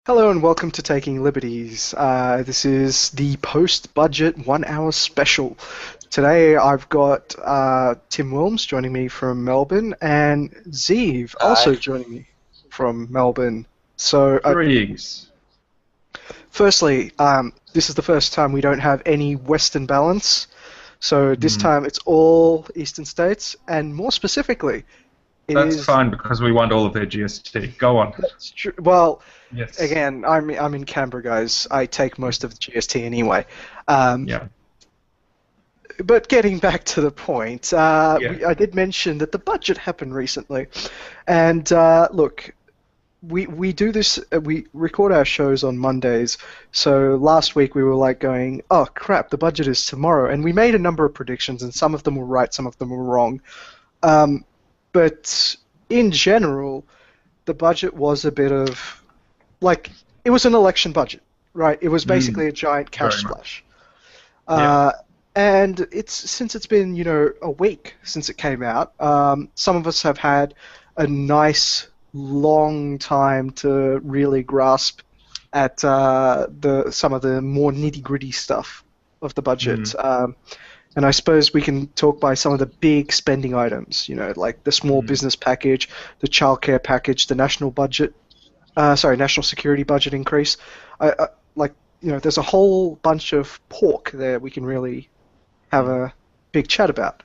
Hello and welcome to Taking Liberties. This is the post-budget 1 hour special. Today I've got Tim Wilms joining me from Melbourne and Zeev also Hi. joining me from Melbourne. So, Greetings. firstly, this is the first time we don't have any Western balance. So this time it's all Eastern states, and more specifically, That's fine because we want all of their GST. Go on. That's true. Well, Yes. again, I'm in Canberra, guys. I take most of the GST anyway. Yeah. But getting back to the point, I did mention that the budget happened recently, and look, we do this. We record our shows on Mondays. So last week we were like going, "Oh crap, the budget is tomorrow," and we made a number of predictions, and some of them were right, some of them were wrong. But in general, the budget was a bit of like it was an election budget, right? It was basically a giant cash Very splash. Yeah. And since it's been a week since it came out, some of us have had a nice long time to really grasp at some of the more nitty-gritty stuff of the budget. And I suppose we can talk by some of the big spending items, like the small business package, the childcare package, the national security budget increase. There's a whole bunch of pork there we can really have a big chat about.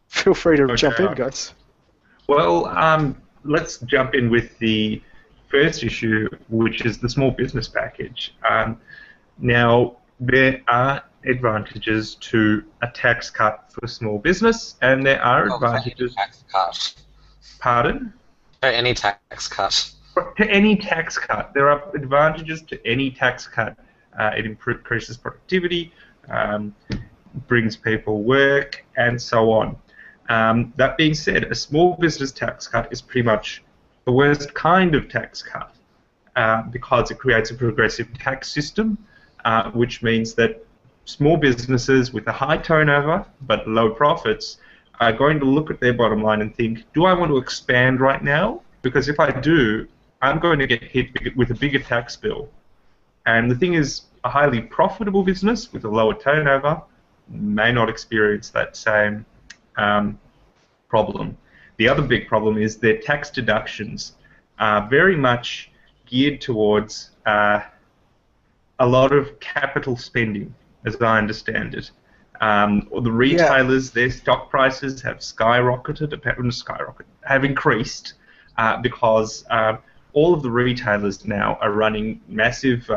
Feel free to jump in, guys. Well, let's jump in with the first issue, which is the small business package. Now, there are advantages to a tax cut for small business, and there are advantages. Tax cut. Pardon? Any tax cut. To any tax cut, there are advantages to any tax cut. It increases productivity, brings people work, and so on. That being said, a small business tax cut is pretty much the worst kind of tax cut because it creates a progressive tax system, which means that small businesses with a high turnover but low profits are going to look at their bottom line and think, do I want to expand right now? Because if I do, I'm going to get hit with a bigger tax bill. And the thing is, a highly profitable business with a lower turnover may not experience that same problem. The other big problem is their tax deductions are very much geared towards a lot of capital spending, as I understand it. The retailers, their stock prices have have increased because all of the retailers now are running massive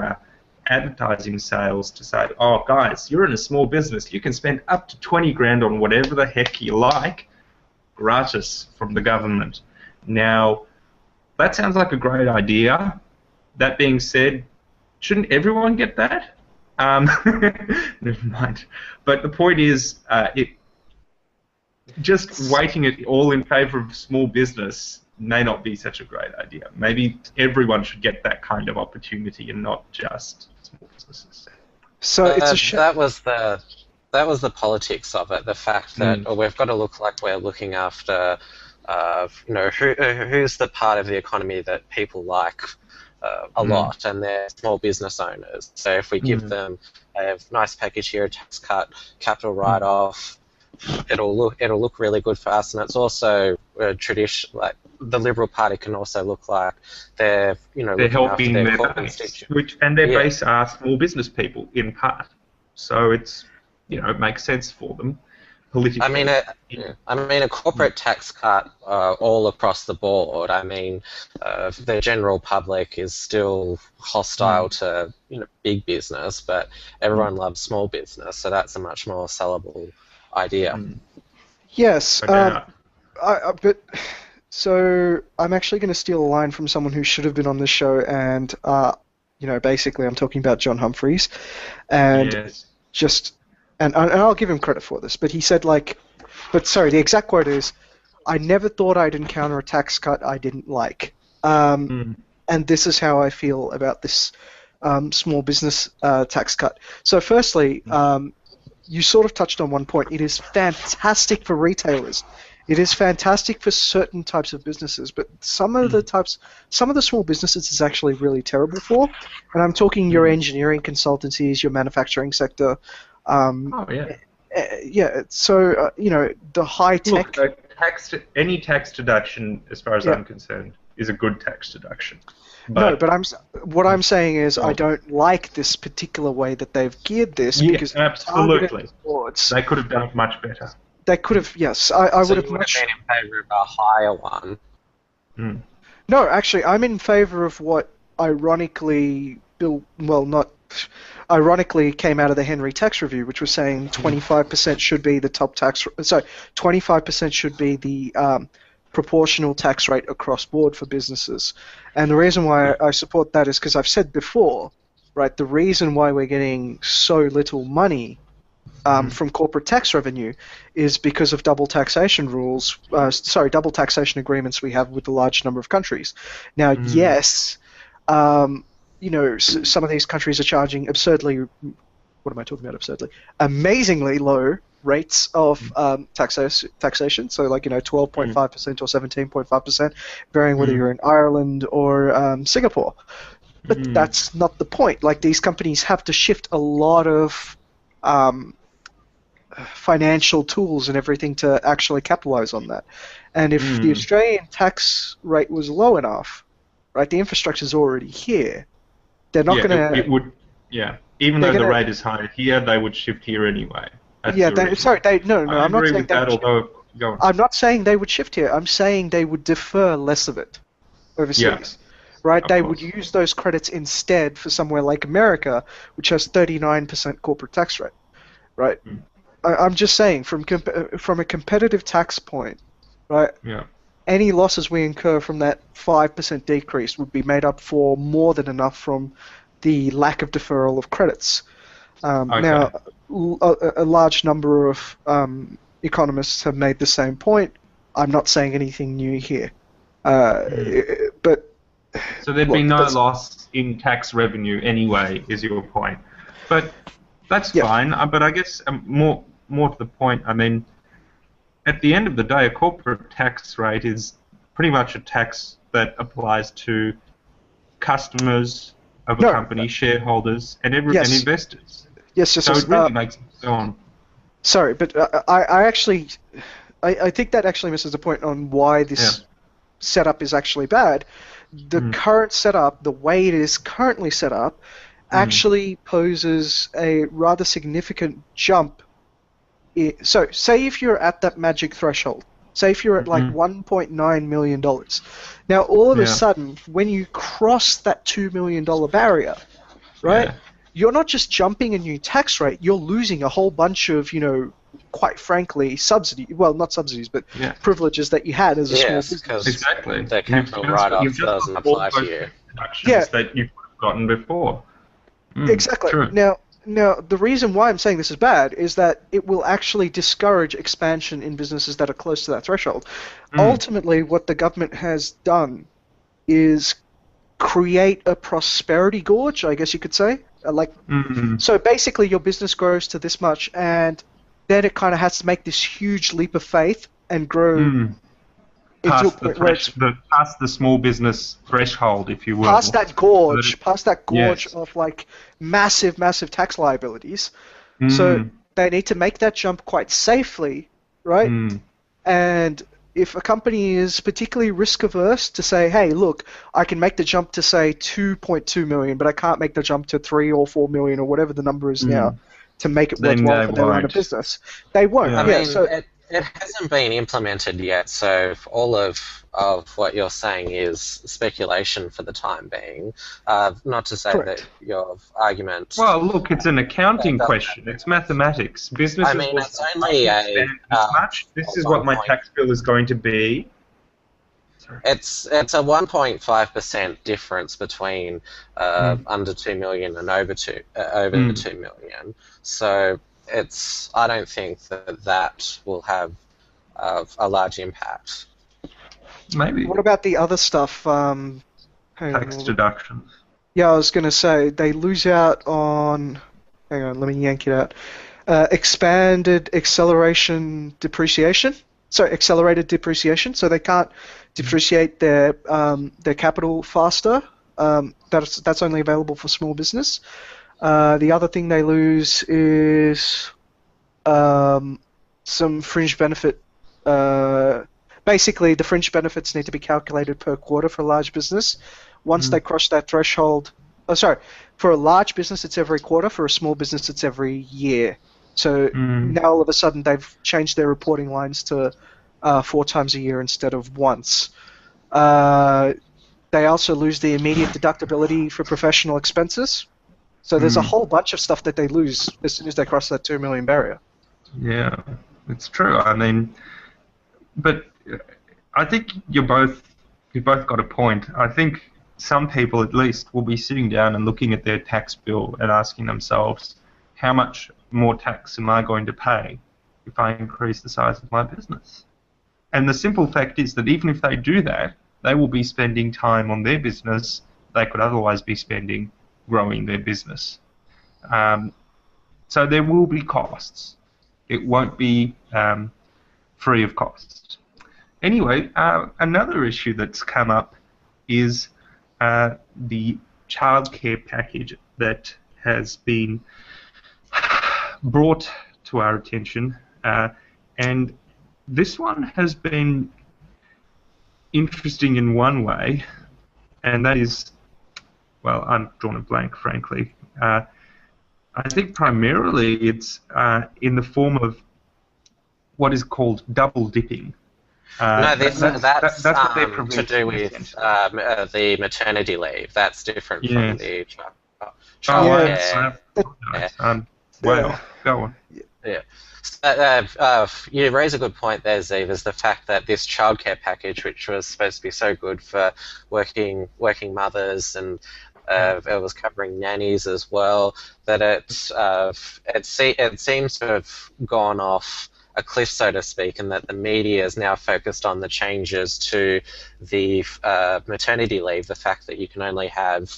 advertising sales to say, oh guys, you're in a small business, you can spend up to 20 grand on whatever the heck you like, gratis from the government. Now, that sounds like a great idea. That being said, shouldn't everyone get that? Never mind. But the point is, just weighting it all in favor of small business may not be such a great idea. Maybe everyone should get that kind of opportunity and not just small businesses. So it's a shame. That was the politics of it. The fact that we've got to look like we're looking after, who's the part of the economy that people like a lot, and they're small business owners. So if we give them a nice package here, a tax cut, capital write-off, it'll look really good for us, and it's also a tradition. Like the Liberal Party can also look like they're they're helping their their base, and their base are small business people in part. So it's it makes sense for them politically. I mean, a corporate tax cut all across the board. I mean, the general public is still hostile to big business, but everyone loves small business, so that's a much more sellable idea. Yes, so I'm actually going to steal a line from someone who should have been on this show, and basically I'm talking about John Humphreys, and and I'll give him credit for this, but he said the exact quote is, "I never thought I'd encounter a tax cut I didn't like," and this is how I feel about this small business tax cut. So firstly, you sort of touched on one point. It is fantastic for retailers. It is fantastic for certain types of businesses, but some of the small businesses it's actually really terrible for. And I'm talking your engineering consultancies, your manufacturing sector. Yeah. So the high tech. Look, any tax deduction, as far as I'm concerned, is a good tax deduction. But what I'm saying is I don't like this particular way that they've geared this because absolutely they could have done it much better. They could have, yes. I would have been in favour of a higher one. No, actually, I'm in favour of what ironically came out of the Henry Tax Review, which was saying 25% should be the top tax. So 25% should be the proportional tax rate across board for businesses. And the reason why I support that is because I've said before, right? The reason why we're getting so little money from corporate tax revenue is because of double taxation double taxation agreements we have with a large number of countries. Now, yes, some of these countries are charging amazingly low rates of taxation, so 12.5% or 17.5%, varying whether you're in Ireland or Singapore. But that's not the point. Like, these companies have to shift a lot of financial tools and everything to actually capitalize on that. And if the Australian tax rate was low enough, right, the infrastructure's already here. They're not going to... It would, even though the rate is higher here, they would shift here anyway. I'm not saying they would shift here. I'm saying they would defer less of it overseas. Right? They would use those credits instead for somewhere like America, which has 39% corporate tax rate. Right? I'm just saying, from a competitive tax point, right? Yeah. Any losses we incur from that 5% decrease would be made up for more than enough from the lack of deferral of credits. Now, a large number of economists have made the same point. I'm not saying anything new here, but so there'd be no loss in tax revenue anyway, is your point? But that's fine. But I guess more to the point, I mean, at the end of the day, a corporate tax rate is pretty much a tax that applies to customers of a company, shareholders, and investors. Yes, so it really makes it go on. Sorry, but I think that actually misses the point on why this setup is actually bad. The current setup, the way it is currently set up, actually poses a rather significant jump. So, say if you're at that magic threshold, say if you're at like $1.9 million. Now, all of a sudden, when you cross that $2 million barrier, right, you're not just jumping a new tax rate, you're losing a whole bunch of, quite frankly, not subsidies, but privileges that you had as a small business. Exactly. The capital write-off doesn't apply to you. That you've gotten before. Exactly. True. Now, the reason why I'm saying this is bad is that it will actually discourage expansion in businesses that are close to that threshold. Ultimately, what the government has done is create a prosperity gorge, I guess you could say. So basically, your business grows to this much, and then it kind of has to make this huge leap of faith and grow past the small business threshold, if you will. Past that gorge of like massive tax liabilities. So they need to make that jump quite safely, right? And if a company is particularly risk averse to say, hey, look, I can make the jump to say 2.2 million, but I can't make the jump to 3 or 4 million or whatever the number is now to make it worthwhile for their line of business. They won't. I mean, it hasn't been implemented yet, so all of what you're saying is speculation for the time being. Not to say that your argument... Well, look, it's an accounting question. It's mathematics. Businesses it's only much. This is what my tax bill is going to be. It's a 1.5% difference between under 2 million and over the 2 million. So I don't think that will have a large impact. Maybe. What about the other stuff? Tax deductions. Yeah, I was going to say they lose out on. Hang on, let me yank it out. Expanded acceleration depreciation. accelerated depreciation, so they can't depreciate their capital faster. That's only available for small business. The other thing they lose is some fringe benefit. Basically, the fringe benefits need to be calculated per quarter for a large business. Once they cross that threshold, for a large business it's every quarter. For a small business it's every year. So now all of a sudden they've changed their reporting lines to 4 times a year instead of once. They also lose the immediate deductibility for professional expenses. So there's a whole bunch of stuff that they lose as soon as they cross that 2 million barrier. Yeah, it's true. I mean, but I think you've both got a point. I think some people at least will be sitting down and looking at their tax bill and asking themselves, how much more tax am I going to pay if I increase the size of my business? And the simple fact is that even if they do that, they will be spending time on their business they could otherwise be spending growing their business. So there will be costs. It won't be free of costs. Anyway, another issue that's come up is the childcare package that has been brought to our attention, and this one has been interesting in one way, and that is, well, I'm drawing a blank, frankly. I think primarily it's in the form of what is called double dipping. No, that's what they're to do with the maternity leave. That's different from the childcare. Well, go on. Yeah. You raise a good point there, Zeev, is the fact that this childcare package, which was supposed to be so good for working mothers, and it was covering nannies as well, that it seems to have gone off a cliff, so to speak, and that the media is now focused on the changes to the maternity leave, the fact that you can only have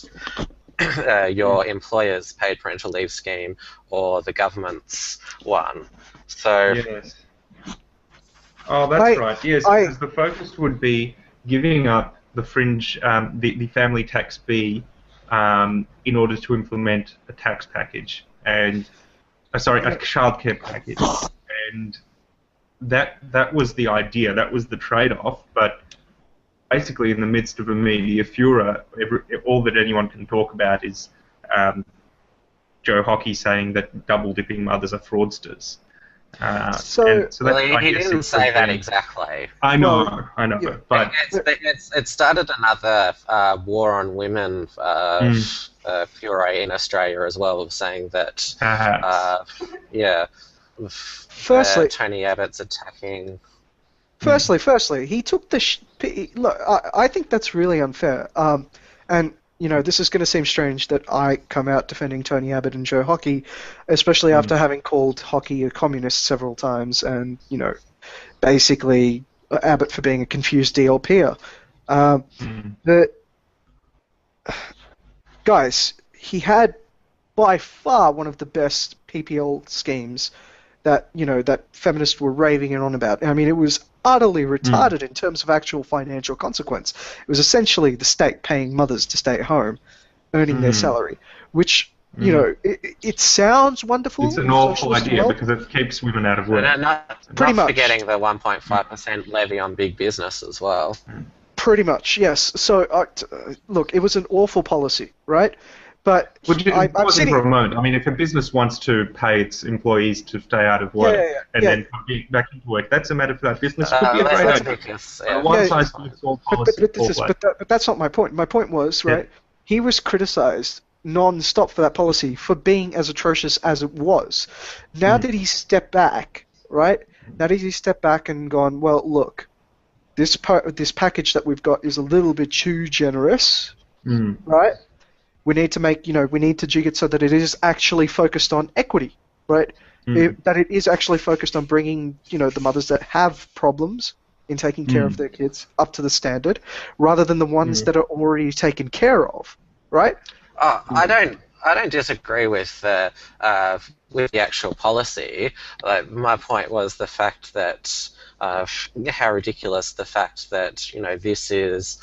your employer's paid parental leave scheme or the government's one. So, yes. Oh, that's right. Yes, because the focus would be giving up the fringe, the family tax B, in order to implement a tax package and, a childcare package, and that was the idea. That was the trade-off. But basically, in the midst of a media furor, all that anyone can talk about is Joe Hockey saying that double-dipping mothers are fraudsters. He didn't say that exactly. I know, yeah. But it started another war on women furor in Australia as well, of saying that Firstly, Tony Abbott's attacking. Firstly, he took the look. I think that's really unfair. And this is going to seem strange that I come out defending Tony Abbott and Joe Hockey, especially after having called Hockey a communist several times, and basically Abbott for being a confused DLPer. But guys, he had by far one of the best PPL schemes that that feminists were raving on about. I mean, it was utterly retarded in terms of actual financial consequence. It was essentially the state paying mothers to stay at home, earning their salary, which it sounds wonderful. It's an awful idea because it keeps women out of work. Pretty much forgetting the 1.5% levy on big business as well. Pretty much, yes. So look, it was an awful policy, right? But it wasn't for a moment. I mean, if a business wants to pay its employees to stay out of work and then come back into work, that's a matter for that business. It could be a great idea. One size fits all policy. But that's not my point. My point was, right, he was criticized non-stop for that policy for being as atrocious as it was. Now that he's stepped back, right, now that he's stepped back and gone, well, look, this package that we've got is a little bit too generous, right? We need to we need to jig it so that it is actually focused on equity, right? That it is actually focused on bringing, the mothers that have problems in taking care of their kids up to the standard, rather than the ones that are already taken care of, right? I don't disagree with the actual policy. My point was the fact that how ridiculous the fact that this is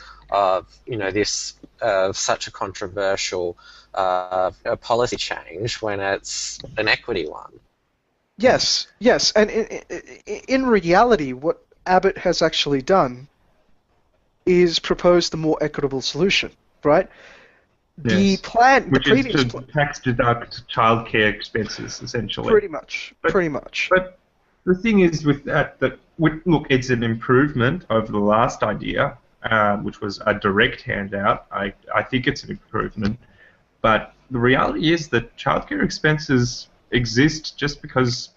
this such a controversial policy change when it's an equity one. Yes, yes, and in reality, what Abbott has actually done is proposed the more equitable solution, right? The Yes. plan, Which the previous is to tax deduct childcare expenses, essentially. pretty much, pretty much. But the thing is with that, look, it's an improvement over the last idea, which was a direct handout. I think it's an improvement. But the reality is that childcare expenses exist just because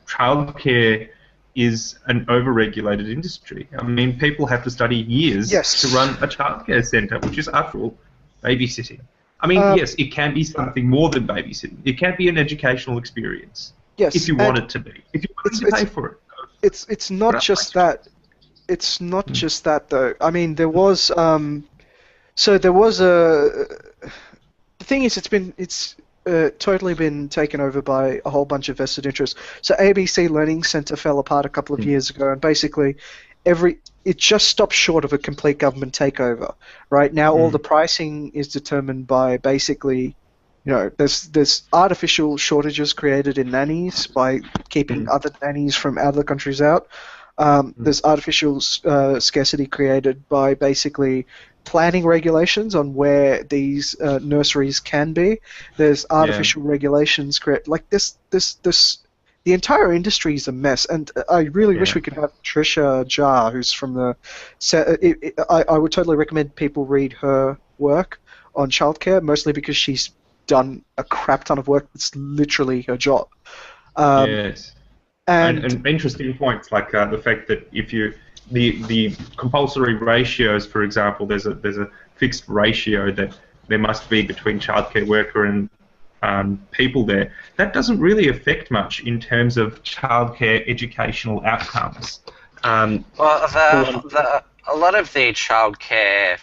childcare is an over-regulated industry. I mean, people have to study years to run a childcare centre, which is, after all, babysitting. I mean, yes, it can be something more than babysitting. It can be an educational experience. Yes, if you want it to be. If you want to pay for it. It's not just that. It's not just that, though. I mean, there was there was a. The thing is, it's totally been taken over by a whole bunch of vested interests. So ABC Learning Centre fell apart a couple of years ago, and basically it just stopped short of a complete government takeover. Right now, all the pricing is determined by basically, there's artificial shortages created in nannies by keeping other nannies from other countries out. There's artificial scarcity created by basically planning regulations on where these nurseries can be. There's artificial regulations like this. The entire industry is a mess, and I really wish we could have Trisha Jar, who's from the. I would totally recommend people read her work on childcare, mostly because she's done a crap ton of work. It's literally her job. Yes. And interesting points like the fact that if you the compulsory ratios, for example, there's a fixed ratio that there must be between childcare worker and people there. That doesn't really affect much in terms of childcare educational outcomes. A lot of the childcare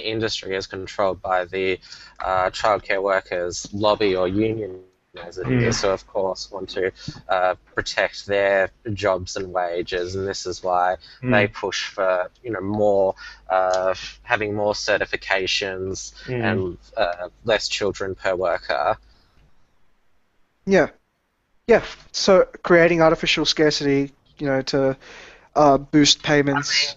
industry is controlled by the childcare workers lobby or union, as it is, so of course want to protect their jobs and wages, and this is why they push for more having more certifications and less children per worker. Yeah. So creating artificial scarcity, to boost payments.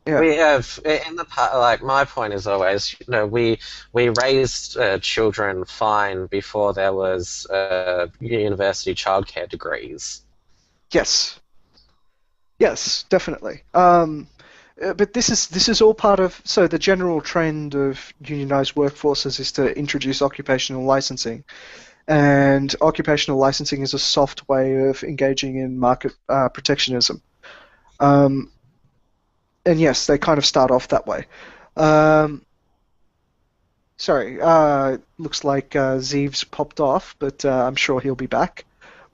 We have in the past, my point is always, we raised children fine before there was university childcare degrees. Yes, definitely. But this is all part of. So the general trend of unionized workforces is to introduce occupational licensing, and occupational licensing is a soft way of engaging in market protectionism. And yes, they kind of start off that way. Looks like Zeeves popped off, but I'm sure he'll be back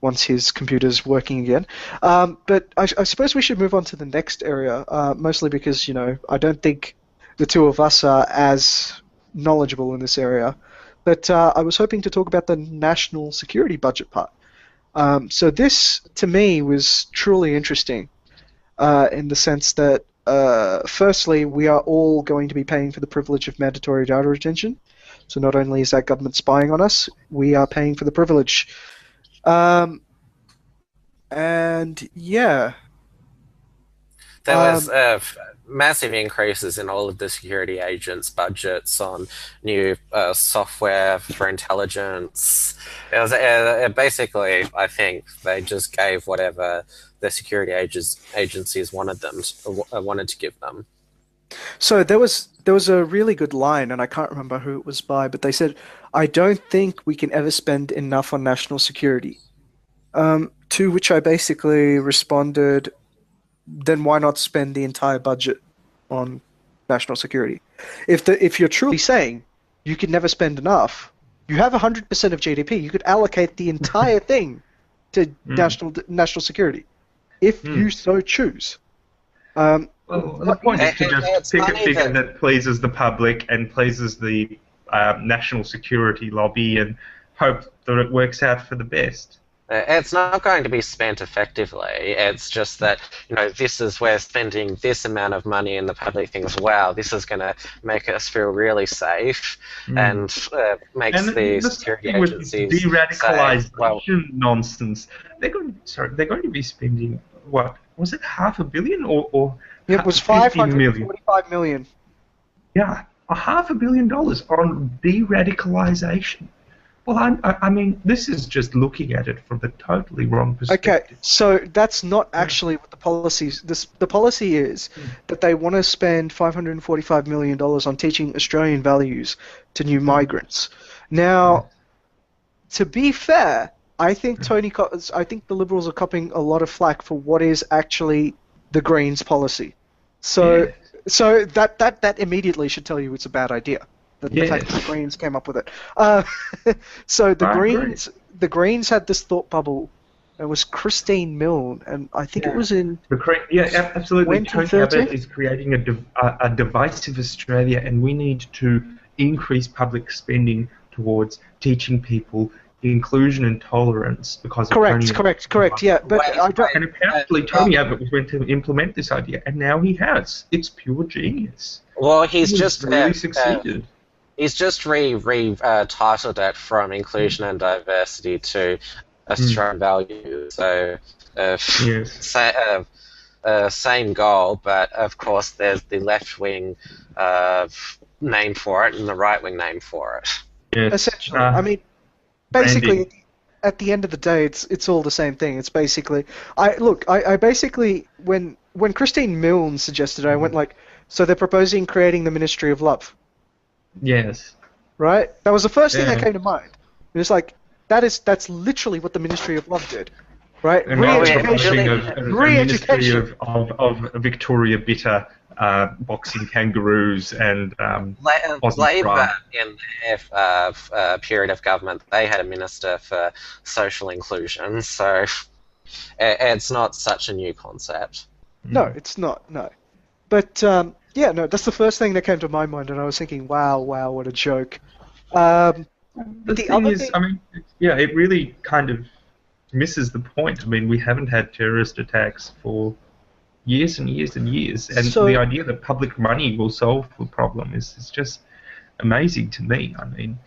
once his computer's working again. But I suppose we should move on to the next area, mostly because, I don't think the two of us are as knowledgeable in this area. But I was hoping to talk about the national security budget part. So this, to me, was truly interesting in the sense that firstly, we are all going to be paying for the privilege of mandatory data retention. So not only is that government spying on us, we are paying for the privilege. And yeah. There was massive increases in all of the security agents' budgets on new software for intelligence. It was basically, I think, they just gave whatever the security agencies wanted to give them. So there was a really good line, and I can't remember who it was by, but they said, "I don't think we can ever spend enough on national security." To which I basically responded, then why not spend the entire budget on national security? If you're truly saying you can never spend enough, you have 100% of GDP. You could allocate the entire thing to national security, if you so choose. Well, the point is to just pick a figure that pleases the public and pleases the national security lobby and hope that it works out for the best. It's not going to be spent effectively. It's just that, this is we're spending this amount of money, and the public thinks, wow, this is going to make us feel really safe, and makes And the the security thing with agencies de-radicalization say, well, nonsense, they're going to be spending, what, was it $500 million or It was 50 million? 545 million. Yeah, $500 million on de-radicalization. Well, I mean, this is just looking at it from the totally wrong perspective. Okay, so that's not actually what the policy is. The policy is that they want to spend $545 million on teaching Australian values to new migrants. Now, to be fair, I think I think the Liberals are copping a lot of flack for what is actually the Greens' policy. So, so that immediately should tell you it's a bad idea. The fact that the Greens came up with it. So the Greens had this thought bubble. It was Christine Milne, and I think it was in absolutely. Tony 2013? Abbott is creating a divisive Australia, and we need to increase public spending towards teaching people inclusion and tolerance because of correct. Yeah, but I don't. And apparently Tony Abbott was going to implement this idea, and now he has. It's pure genius. Well, he's just really succeeded. He's just titled it from inclusion and diversity to Australian values. So, same goal, but of course there's the left-wing name for it and the right-wing name for it. Yes. Essentially, I mean, basically, at the end of the day, it's all the same thing. It's basically, I basically when Christine Milne suggested it, I went like, so they're proposing creating the Ministry of Love. Yes. Right? That was the first thing that came to mind. It was like, that's literally what the Ministry of Love did. Right? And Re-education. Ministry of Victoria Bitter, boxing kangaroos and Labor in their period of government, they had a minister for social inclusion, so it's not such a new concept. No, it's not, no. But, yeah, no, that's the first thing that came to my mind, and I was thinking, wow, what a joke. The thing is, I mean, it really kind of misses the point. I mean, we haven't had terrorist attacks for years and years and years, and the idea that public money will solve the problem is just amazing to me. I mean,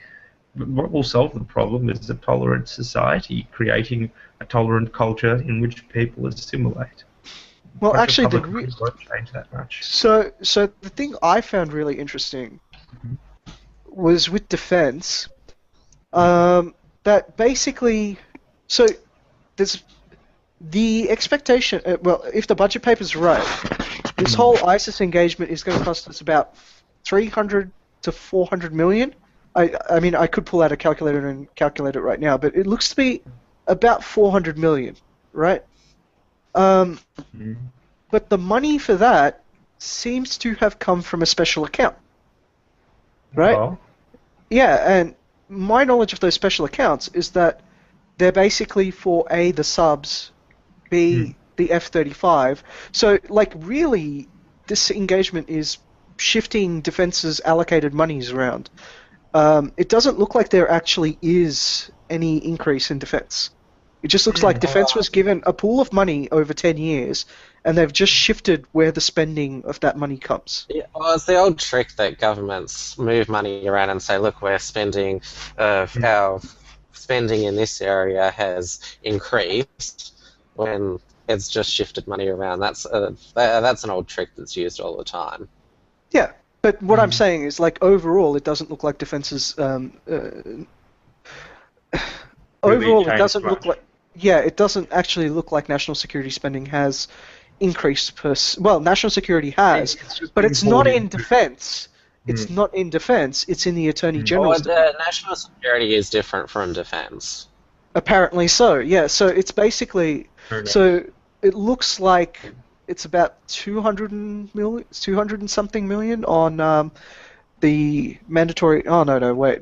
what will solve the problem is a tolerant society, creating a tolerant culture in which people assimilate. Well, actually, won't change that much. So the thing I found really interesting was with defense, that basically, so there's the expectation. Well, if the budget paper's right, this whole ISIS engagement is going to cost us about 300 to 400 million. I mean, I could pull out a calculator and calculate it right now, but it looks to be about 400 million, right? But the money for that seems to have come from a special account, right? Oh. Yeah, and my knowledge of those special accounts is that they're basically for A, the subs, B, the F-35. So, like, really, this engagement is shifting defense's allocated monies around. It doesn't look like there actually is any increase in defense. It just looks like defense was given a pool of money over 10 years, and they've just shifted where the spending of that money comes. Yeah, well, it's the old trick that governments move money around and say, look, we're spending, our spending in this area has increased, when it's just shifted money around. That's an old trick that's used all the time. Yeah, but what I'm saying is, like, overall, it doesn't look like defense's... overall, it doesn't look like... Yeah, it doesn't actually look like national security spending has increased well, national security has, but it's not in defense. It's not in defense, it's in the Attorney General's department. National security is different from defense. Apparently so, yeah. So it's basically... So it looks like it's about 200 and something million on the mandatory... Oh, no, wait.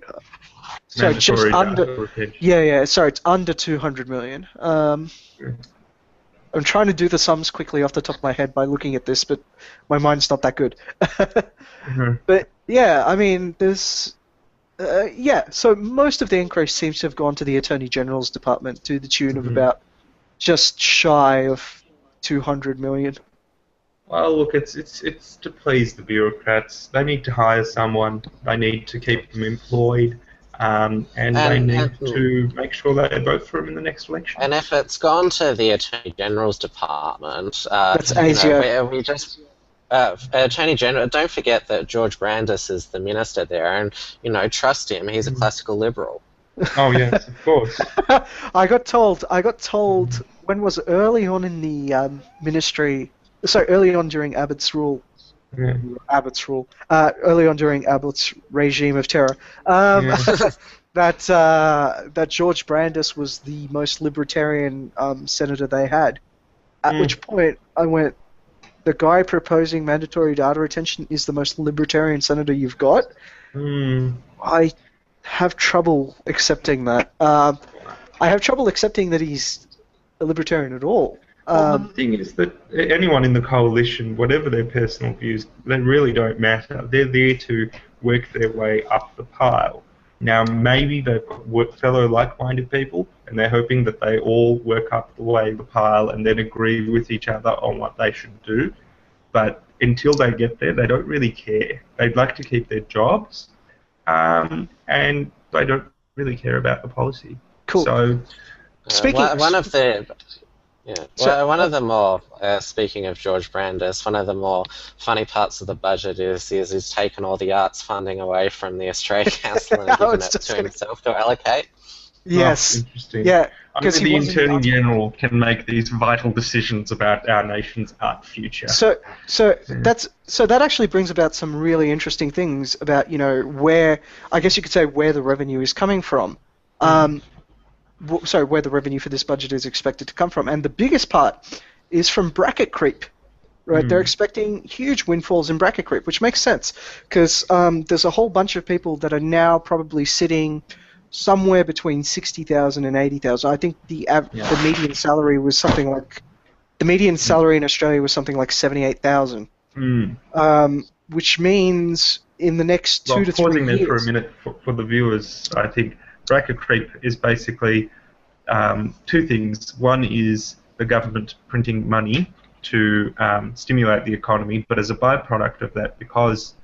Sorry, just under. Yeah. Sorry, it's under 200 million. I'm trying to do the sums quickly off the top of my head by looking at this, but my mind's not that good. But yeah, I mean, there's Yeah, so most of the increase seems to have gone to the Attorney General's department to the tune of about just shy of 200 million. Well, look, it's to please the bureaucrats. They need to hire someone. They need to keep them employed, and they need to make sure they vote for him in the next election. And if it's gone to the Attorney General's department, That's Asia. we just Attorney General. Don't forget that George Brandis is the minister there, and trust him. He's a classical liberal. Oh yes, of course. I got told. When was it? Early on in the ministry. So early on during Abbott's rule. Yeah. Early on during Abbott's regime of terror. That George Brandis was the most libertarian senator they had. At which point I went, the guy proposing mandatory data retention is the most libertarian senator you've got. I have trouble accepting that. I have trouble accepting that he's a libertarian at all. Well, the thing is that anyone in the coalition, whatever their personal views, they really don't matter. They're there to work their way up the pile. Now, maybe they've got fellow like-minded people, and they're hoping that they all work up the way the pile and then agree with each other on what they should do. But until they get there, they don't really care. They'd like to keep their jobs, and they don't really care about the policy. Cool. So, one of the more, speaking of George Brandis, one of the more funny parts of the budget is he's taken all the arts funding away from the Australia Council and given it to himself to allocate. Yes. Interesting. Yeah. Because the Attorney General can make these vital decisions about our nation's art future. So that actually brings about some really interesting things about where, I guess you could say, where the revenue is coming from. Where the revenue for this budget is expected to come from. And the biggest part is from bracket creep, right? They're expecting huge windfalls in bracket creep, which makes sense because there's a whole bunch of people that are now probably sitting somewhere between 60,000 and 80,000. I think the median salary was something like, the median salary in Australia was something like 78,000, which means in the next 2 to 3 years... Pausing there for a minute for the viewers, I think bracket creep is basically two things. One is the government printing money to stimulate the economy, but as a byproduct of that, because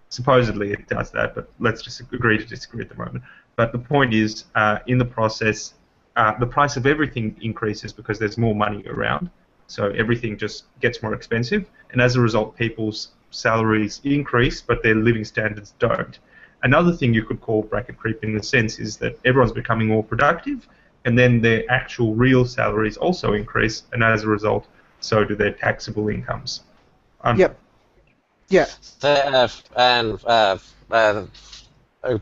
supposedly it does that, but let's just agree to disagree at the moment. But the point is, in the process, the price of everything increases because there's more money around, so everything just gets more expensive, and as a result, people's salaries increase, but their living standards don't. Another thing you could call bracket creep in the sense is that everyone's becoming more productive, and then their actual real salaries also increase, and as a result, so do their taxable incomes. Yep. Yeah.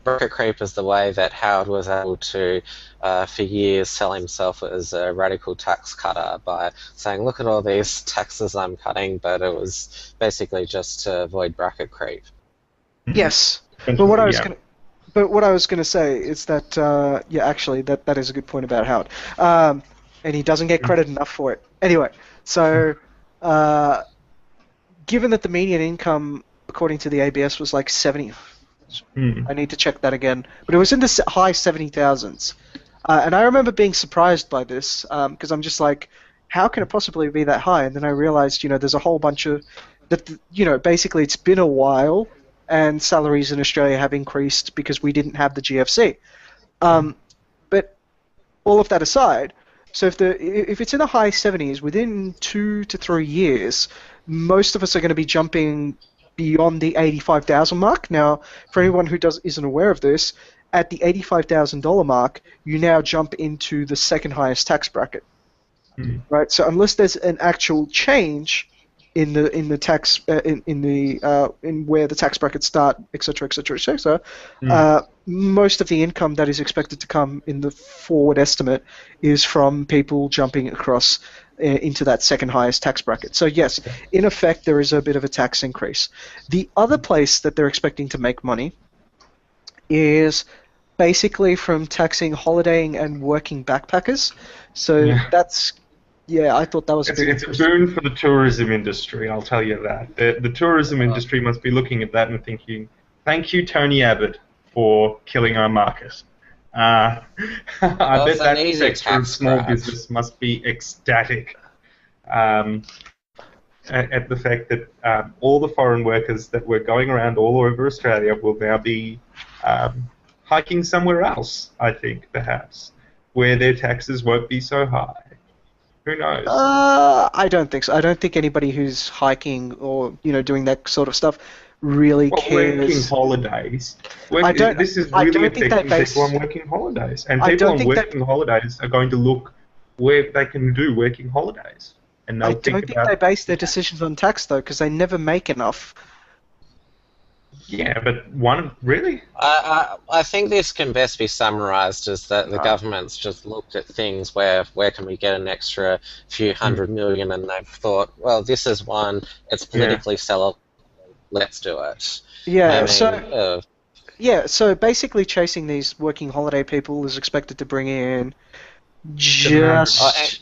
Bracket creep is the way that Howard was able to, for years, sell himself as a radical tax cutter by saying, look at all these taxes I'm cutting, but it was basically just to avoid bracket creep. Yes. But what I was going to say is that actually that is a good point about Howard, and he doesn't get credit enough for it. Anyway, so given that the median income according to the ABS was like 70, I need to check that again, but it was in the high 70,000s, and I remember being surprised by this because I'm just like, how can it possibly be that high? And then I realized, there's a whole bunch of that. Basically it's been a while. And salaries in Australia have increased because we didn't have the GFC. But all of that aside, so if it's in the high 70s, within 2 to 3 years, most of us are going to be jumping beyond the 85,000 mark. Now, for anyone who isn't aware of this, at the $85,000 mark, you now jump into the second highest tax bracket, right? So unless there's an actual change in the tax in where the tax brackets start, etc., most of the income that is expected to come in the forward estimate is from people jumping across into that second highest tax bracket. So yes, in effect, there is a bit of a tax increase. The other place that they're expecting to make money is basically from taxing holidaying and working backpackers. So that's... Yeah, I thought that was it's a boon for the tourism industry, I'll tell you that. The tourism industry must be looking at that and thinking, thank you, Tony Abbott, for killing our market. I bet that sector of small business must be ecstatic at the fact that all the foreign workers that were going around all over Australia will now be hiking somewhere else, I think, perhaps, where their taxes won't be so high. Who knows? I don't think so. I don't think anybody who's hiking or doing that sort of stuff really cares. Working holidays. This is really affecting people on working holidays, and people on working holidays are going to look where they can do working holidays. And I don't think they base their decisions on tax though, because they never make enough. Yeah, but really? I think this can best be summarised as that the government's just looked at things where can we get an extra few hundred million, and they've thought, well, this is one, it's politically sellable, let's do it. Yeah, so basically chasing these working holiday people is expected to bring in just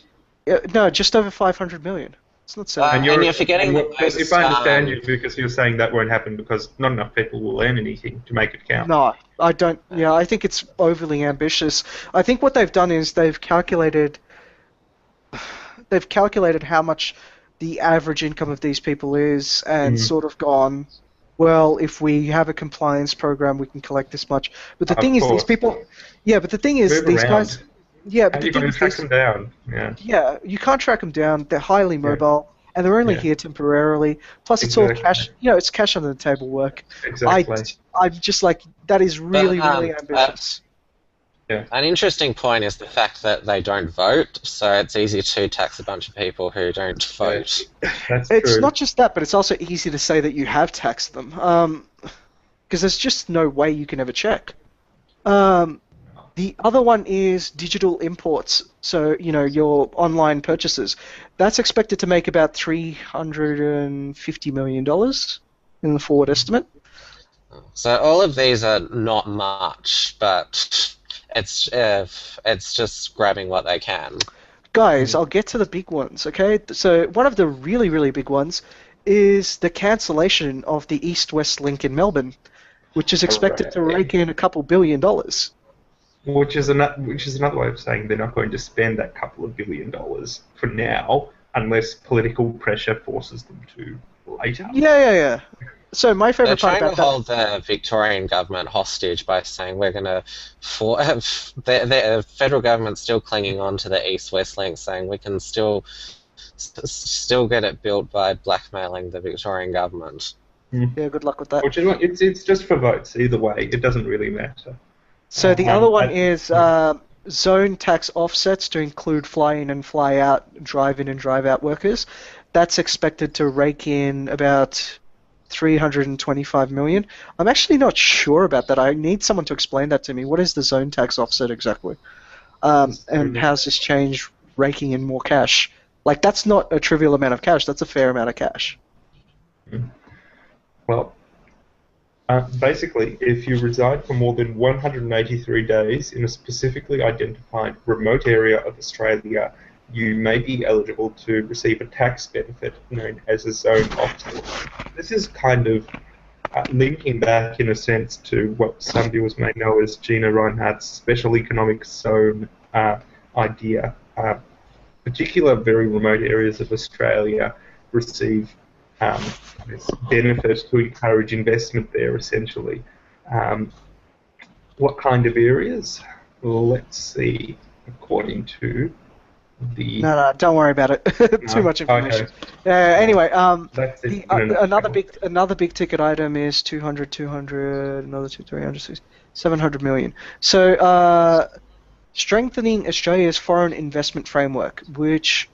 over 500 million. It's not so. And you're forgetting if I understand you, because you're saying that won't happen because not enough people will earn anything to make it count. No, I don't. Yeah, I think it's overly ambitious. I think what they've done is they've calculated how much the average income of these people is, and sort of gone, well, if we have a compliance program, we can collect this much. But the thing is, these people. Yeah, but the thing is, these guys. Yeah, but you're going to track them down. Yeah, you can't track them down. They're highly mobile, and they're only here temporarily. Plus, it's all cash. It's cash under the table work. Exactly. I'm just like, that is really ambitious. An interesting point is the fact that they don't vote, so it's easy to tax a bunch of people who don't vote. It's true. Not just that, but it's also easy to say that you have taxed them, because there's just no way you can ever check. The other one is digital imports. So, your online purchases. That's expected to make about $350 million in the forward estimate. So all of these are not much, but it's just grabbing what they can. Guys, I'll get to the big ones, okay? So one of the really, really big ones is the cancellation of the East-West link in Melbourne, which is expected to rake in a couple $1 billion. Which is another way of saying they're not going to spend that couple of $1 billion for now, unless political pressure forces them to later. Yeah. So my favourite part about that... They're trying to hold the Victorian government hostage by saying we're going to... The federal government's still clinging on to the East-West link, saying we can still get it built by blackmailing the Victorian government. Yeah, good luck with that. Which is, it's just for votes, either way. It doesn't really matter. So the other one is zone tax offsets to include fly-in and fly-out, drive-in and drive-out workers. That's expected to rake in about $325 million. I'm actually not sure about that. I need someone to explain that to me. What is the zone tax offset exactly? And how's this change raking in more cash? Like, that's not a trivial amount of cash. That's a fair amount of cash. Well, basically, if you reside for more than 183 days in a specifically identified remote area of Australia, you may be eligible to receive a tax benefit known as a zone offset. This is kind of linking back, in a sense, to what some viewers may know as Gina Reinhardt's special economic zone idea. Particular very remote areas of Australia receive this benefit to encourage investment there, essentially. What kind of areas? Well, let's see. According to the... No, don't worry about it. Too much information. Okay. Anyway, another big ticket item is 200, another 300, 700 million. So, strengthening Australia's foreign investment framework, which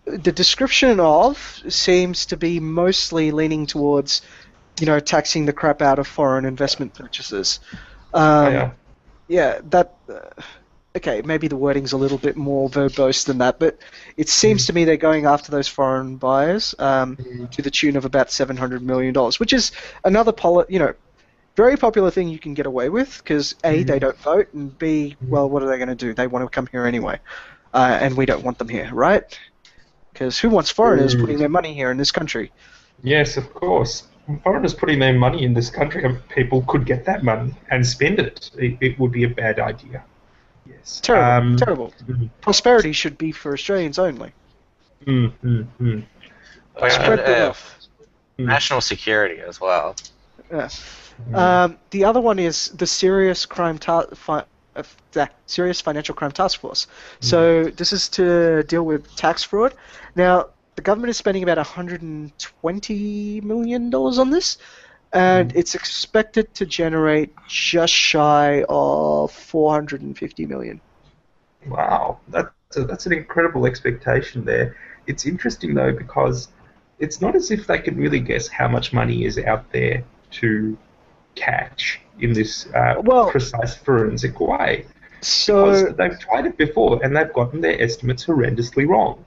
the description of seems to be mostly leaning towards, taxing the crap out of foreign investment purchases. Okay, maybe the wording's a little bit more verbose than that, but it seems to me they're going after those foreign buyers to the tune of about $700 million, which is another very popular thing you can get away with, because A, they don't vote, and B, well, what are they going to do? They want to come here anyway, and we don't want them here, right? Because who wants foreigners putting their money here in this country? Yes, of course. foreigners putting their money in this country, and people could get that money and spend it. It would be a bad idea. Yes. Terrible, terrible. Prosperity should be for Australians only. Spread the wealth. National security as well. Yeah. The other one is the Serious Financial Crime Task Force. So this is to deal with tax fraud. Now, the government is spending about $120 million on this, and it's expected to generate just shy of $450 million. Wow, that's an incredible expectation there. It's interesting, though, because it's not as if they can really guess how much money is out there to catch in this precise forensic way. So because they've tried it before, and they've gotten their estimates horrendously wrong.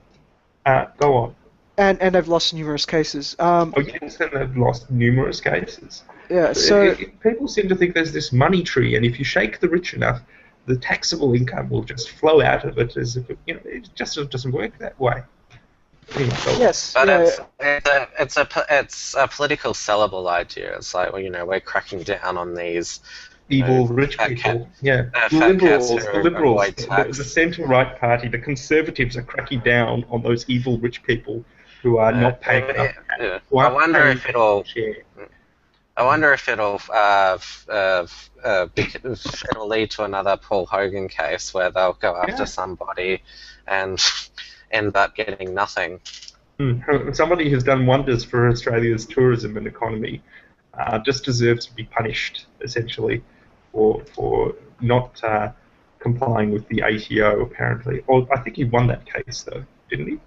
Go on. And they've lost numerous cases. Yes, and they've lost numerous cases. Yeah, so people seem to think there's this money tree, and if you shake the rich enough, the taxable income will just flow out of it as if it just doesn't work that way. Anyway, yes, but it's a political sellable idea. It's like, well, we're cracking down on these evil rich people. The liberals, the centre-right party, the Conservatives are cracking down on those evil rich people who are not paying enough. I wonder if it'll lead to another Paul Hogan case where they'll go after somebody and end up getting nothing. Somebody who's done wonders for Australia's tourism and economy just deserves to be punished, essentially, for not complying with the ATO, apparently. Or I think he won that case, though, didn't he?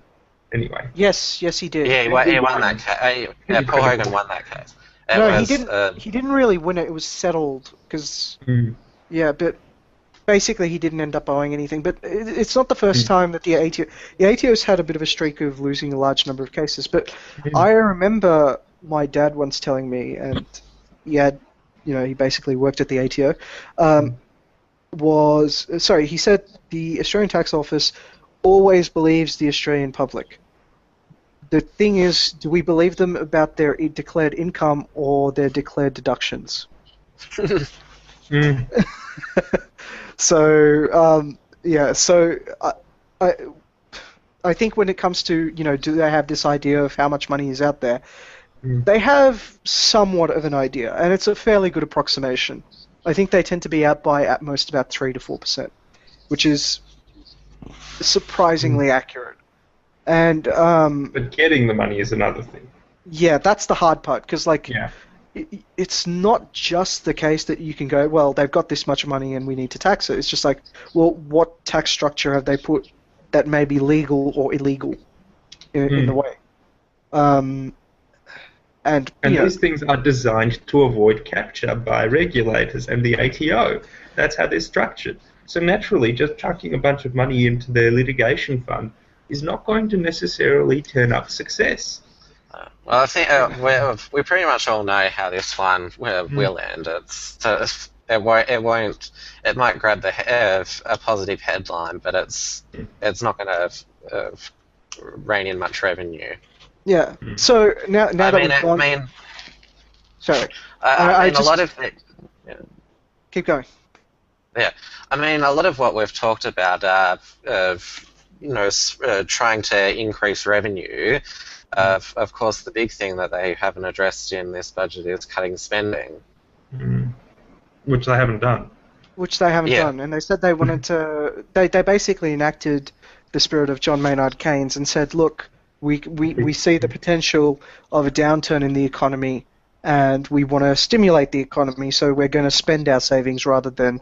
Anyway. Yes, he did. Yeah, he won that case. Paul Hogan won that case. He didn't. He didn't really win it. It was settled because, but basically he didn't end up owing anything. But it's not the first time that the ATO's had a bit of a streak of losing a large number of cases. But I remember my dad once telling me, and he basically worked at the ATO. He said the Australian Tax Office always believes the Australian public. The thing is, do we believe them about their declared income or their declared deductions? So I think when it comes to, do they have this idea of how much money is out there, they have somewhat of an idea, and it's a fairly good approximation. I think they tend to be out by at most about 3 to 4%, which is surprisingly accurate. And but getting the money is another thing. Yeah, that's the hard part, because it's not just the case that you can go, well, they've got this much money and we need to tax it. It's just like, well, what tax structure have they put that may be legal or illegal in the way? And these things are designed to avoid capture by regulators and the ATO. That's how they're structured. So naturally, just chucking a bunch of money into their litigation fund is not going to necessarily turn up success. Well, I think we pretty much all know how this one will end. It might grab a positive headline, but it's not going to rein in much revenue. Yeah. So now that sorry. Keep going. Yeah. I mean, a lot of what we've talked about, trying to increase revenue. Of course, the big thing that they haven't addressed in this budget is cutting spending. Which they haven't done. And they said they wanted to. They basically enacted the spirit of John Maynard Keynes and said, look, we see the potential of a downturn in the economy, and we want to stimulate the economy, so we're going to spend our savings rather than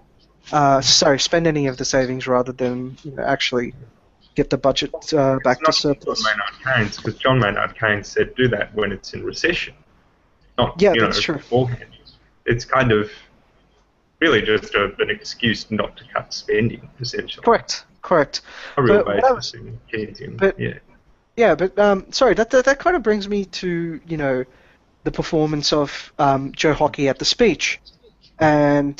spend any of the savings rather than actually get the budget back to surplus. John Maynard Keynes, because John Maynard Keynes said do that when it's in recession, not that's true. Beforehand. It's kind of really just an excuse not to cut spending, essentially. Correct. A real basis in Keynesian. Sorry, that kind of brings me to the performance of Joe Hockey at the speech, and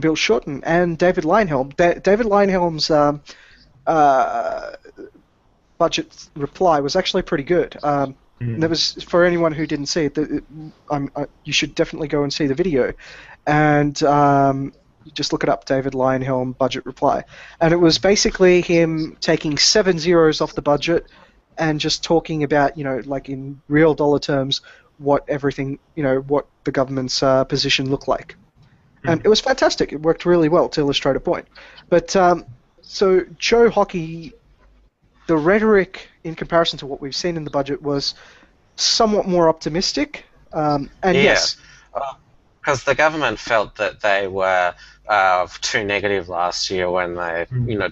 Bill Shorten and David Leyonhjelm. David Leyonhjelm's budget reply was actually pretty good. And that was, for anyone who didn't see it, you should definitely go and see the video. And just look it up, David Lionhelm budget reply. And it was basically him taking 7 zeros off the budget and just talking about, like in real dollar terms, what everything, what the government's position looked like. And it was fantastic. It worked really well to illustrate a point. But so Joe Hockey, the rhetoric in comparison to what we've seen in the budget was somewhat more optimistic. And yes, because the government felt that they were too negative last year when they,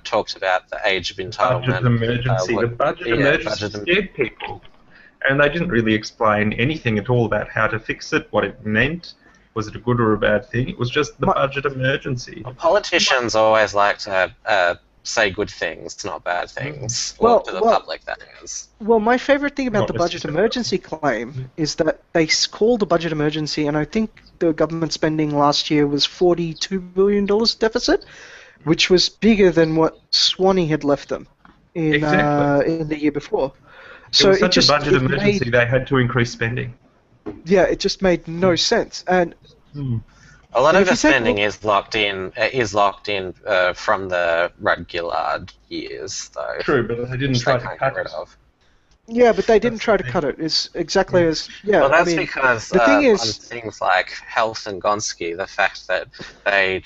talked about the age of entitlement. Budget emergency. The budget emergency scared people, and they didn't really explain anything at all about how to fix it, what it meant. Was it a good or a bad thing? It was just the budget emergency. Politicians always like to say good things, not bad things. Well, to the public, that is. Well, my favourite thing about the budget emergency claim is that they called a budget emergency, and I think the government spending last year was $42 billion deficit, which was bigger than what Swanee had left them in the year before. So it was such a budget emergency, they had to increase spending. Yeah, it just made no sense. And a lot of the spending is locked in from the Rudd-Gillard years, though. True, but they didn't try to cut it off. Yeah, but they didn't try to cut it. It's exactly as Well, that's because the thing is, on things like health and Gonski, the fact that they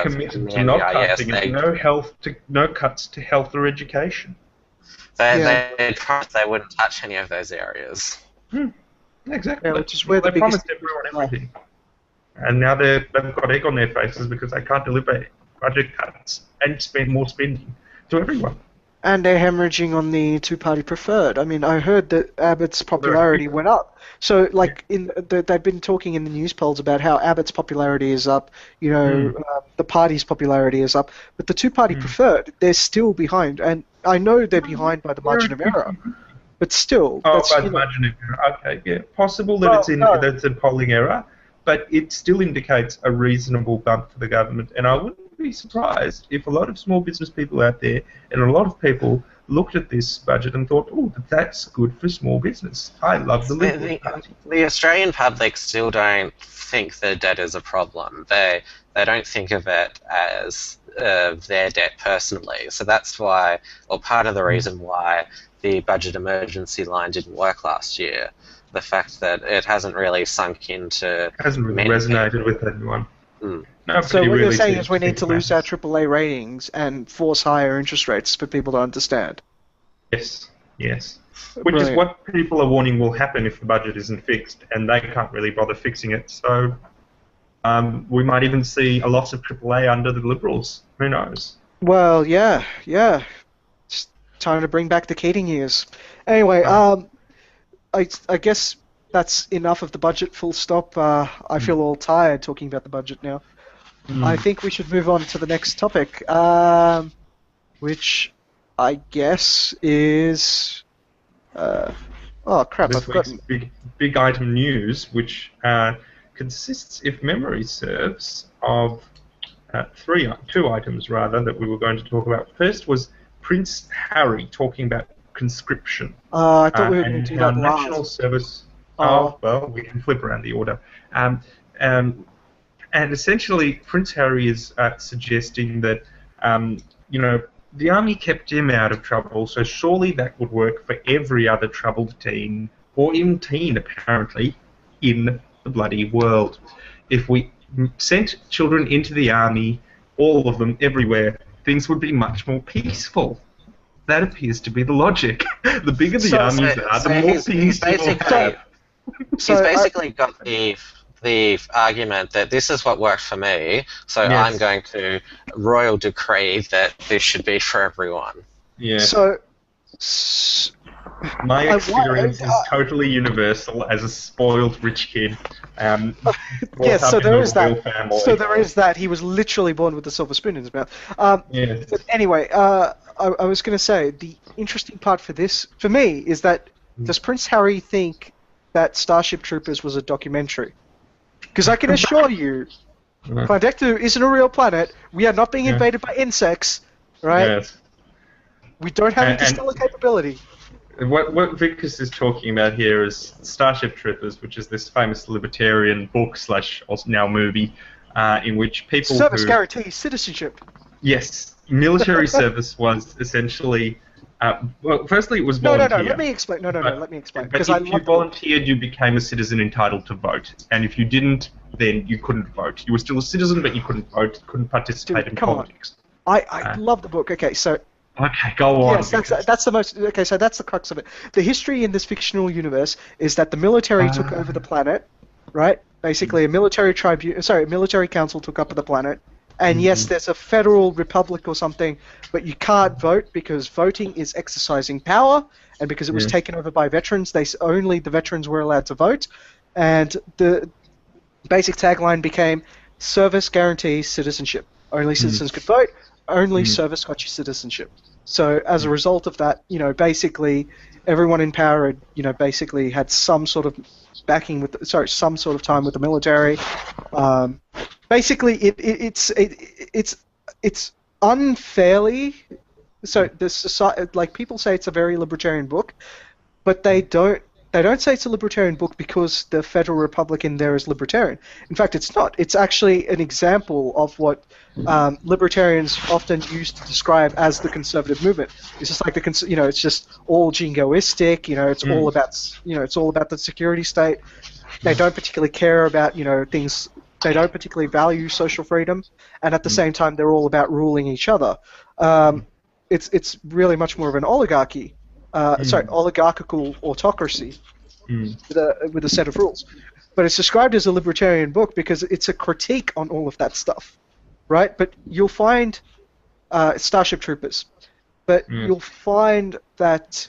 committed to not cutting it, no cuts to health or education. They promised they wouldn't touch any of those areas. Exactly. Yeah, which is where they promised everyone everything. And now they've got egg on their faces because they can't deliver budget cuts and spend more spending to everyone. And they're hemorrhaging on the two-party preferred. I mean, I heard that Abbott's popularity went up. So, like, they've been talking in the news polls about how Abbott's popularity is up, the party's popularity is up, but the two-party preferred, they're still behind. And I know they're behind by the margin of error. But still, by the margin of error. Okay, yeah, possible that it's a polling error, but it still indicates a reasonable bump for the government. And I wouldn't be surprised if a lot of small business people out there and a lot of people looked at this budget and thought, "Oh, that's good for small business. I love the Liberal Party." The Australian public still don't think the debt is a problem. They don't think of it as their debt personally. So that's why, or part of the reason why, the budget emergency line didn't work last year. The fact that it hasn't really sunk into... hasn't really resonated with anyone. So what you're saying is we need to lose our AAA ratings and force higher interest rates for people to understand. Yes. Which is what people are warning will happen if the budget isn't fixed, and they can't really bother fixing it. So we might even see a loss of AAA under the Liberals. Who knows? Well, yeah. It's time to bring back the Keating years. Anyway, I guess that's enough of the budget, full stop. I feel all tired talking about the budget now. I think we should move on to the next topic, which I guess is... oh, crap, I've got... Big item news, which consists, if memory serves, of two items, rather, that we were going to talk about. First was Prince Harry talking about conscription. I thought we were going to do that national service. Well, we can flip around the order. And essentially, Prince Harry is suggesting that, the army kept him out of trouble, so surely that would work for every other troubled teen, or even teen, apparently, in the bloody world. If we sent children into the army, all of them, everywhere, things would be much more peaceful. That appears to be the logic. The bigger the armies are, the more peace people have. He's basically got the argument that this is what worked for me, so I'm going to royal decree that this should be for everyone. Yeah. So my experience is totally universal as a spoiled rich kid. Yes, so there is that. Family. So there is that. He was literally born with a silver spoon in his mouth. Yes. But anyway, I was going to say the interesting part for me, is that does Prince Harry think that Starship Troopers was a documentary? Because I can assure you, Planet 2 isn't a real planet. We are not being invaded by insects, right? Yes. We don't have interstellar capability. what Vickers is talking about here is Starship Troopers, which is this famous libertarian book / now movie, in which people Service guarantees citizenship. Yes, military service was essentially. Well, firstly, it was volunteer. No. Let me explain. Let me explain. But if you volunteered, you became a citizen entitled to vote, and if you didn't, then you couldn't vote. You were still a citizen, but you couldn't vote, couldn't participate in politics. I love the book. Okay, so. Okay, go on. Yes, that's the most. Okay, so that's the crux of it. The history in this fictional universe is that the military took over the planet, right? Basically, a military council took up the planet, and yes, there's a federal republic or something, but you can't vote because voting is exercising power, and because it was taken over by veterans, only the veterans were allowed to vote, and the basic tagline became "Service guarantees citizenship. Only citizens could vote. Only service got you citizenship." So as a result of that, basically everyone in power had, basically had some sort of backing some sort of time with the military. Basically, it's unfairly. So the society, like people say, it's a very libertarian book, but they don't say it's a libertarian book because the Federal Republic in there is libertarian. In fact, it's not. It's actually an example of what libertarians often use to describe as the conservative movement. It's just like it's just all jingoistic. It's all about it's all about the security state. They don't particularly care about things. They don't particularly value social freedom, and at the same time, they're all about ruling each other. It's really much more of an oligarchy. Oligarchical autocracy with a set of rules. But it's described as a libertarian book because it's a critique on all of that stuff, right? But you'll find Starship Troopers, but you'll find that